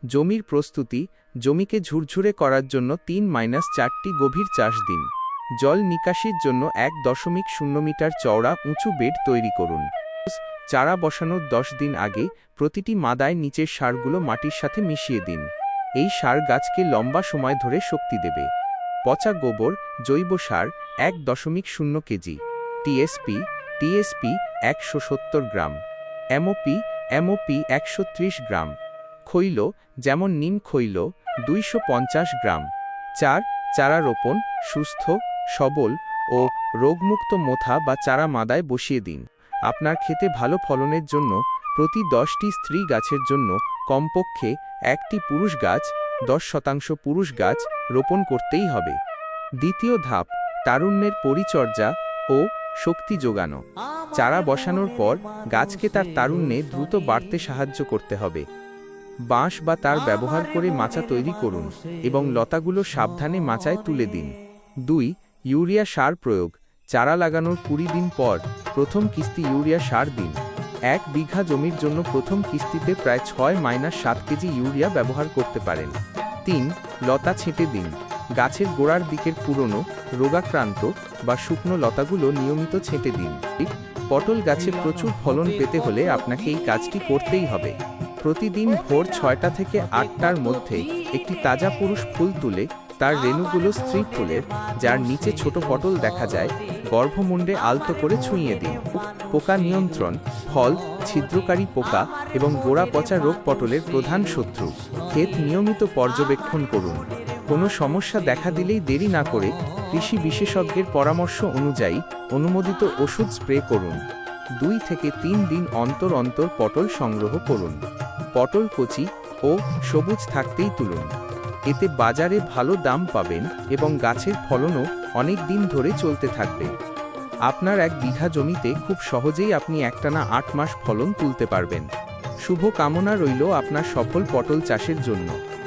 জমির প্রস্তুতি। জমিকে ঝুরঝুরে করার জন্য 3-4টি গভীর চাষ দিন। জল নিকাশির জন্য 1.0 মিটার চওড়া উঁচু বেড তৈরি করুন। চারা বসানোর 10 দিন আগে প্রতিটি মাদায় নিচের সারগুলো মাটির সাথে মিশিয়ে দিন। এই সার গাছকে লম্বা সময় ধরে শক্তি দেবে। পচা গোবর, জৈব সার 1.0 কেজি, টিএসপি 170 গ্রাম, এমওপি 130 গ্রাম, খৈল যেমন নিম খৈল 250 গ্রাম। চারা রোপণ। সুস্থ, সবল ও রোগমুক্ত মোথা বা চারা মাদায় বসিয়ে দিন। আপনার ক্ষেতে ভালো ফলনের জন্য প্রতি 10টি স্ত্রী গাছের জন্য কমপক্ষে 1টি পুরুষ গাছ, 10% পুরুষ গাছ রোপণ করতেই হবে। দ্বিতীয় ধাপ, তারুণ্যের পরিচর্যা ও শক্তি যোগানো। চারা বসানোর পর গাছকে তার তারুণ্যে দ্রুত বাড়তে সাহায্য করতে হবে। বাঁশ বা তার ব্যবহার করে মাচা তৈরি করুন এবং লতাগুলো সাবধানে মাচায় তুলে দিন। 2. ইউরিয়া সার প্রয়োগ। চারা লাগানোর 20 দিন পর প্রথম কিস্তি ইউরিয়া সার দিন। 1 বিঘা জমির জন্য প্রথম কিস্তিতে প্রায় 6-7 কেজি ইউরিয়া ব্যবহার করতে পারেন। 3. লতা ছেঁটে দিন। গাছের গোড়ার দিকের পুরনো, রোগাক্রান্ত বা শুকনো লতাগুলো নিয়মিত ছেঁটে দিন। পটল গাছে প্রচুর ফলন পেতে হলে আপনাকে এই কাজটি করতেই হবে। প্রতিদিন ভোর 6টা থেকে 8টার মধ্যে একটি তাজা পুরুষ ফুল তুলে তার রেণুগুলো স্ত্রী ফুলের, যার নিচে ছোট পটল দেখা যায়, গর্ভমুণ্ডে আলতো করে ছুঁইয়ে দিন। পোকা নিয়ন্ত্রণ। ফল ছিদ্রকারী পোকা এবং গোড়া পচা রোগ পটলের প্রধান শত্রু। ক্ষেত নিয়মিত পর্যবেক্ষণ করুন। কোনো সমস্যা দেখা দিলেই দেরি না করে কৃষি বিশেষজ্ঞের পরামর্শ অনুযায়ী অনুমোদিত ওষুধ স্প্রে করুন। 2 থেকে 3 দিন অন্তর অন্তর পটল সংগ্রহ করুন। পটল কচি ও সবুজ থাকতেই তুলুন। এতে বাজারে ভালো দাম পাবেন এবং গাছের ফলনও অনেক দিন ধরে চলতে থাকবে। আপনার 1 বিঘা জমিতে খুব সহজেই আপনি একটানা 8 মাস ফলন তুলতে পারবেন। শুভ কামনা রইল আপনার সফল পটল চাষের জন্য।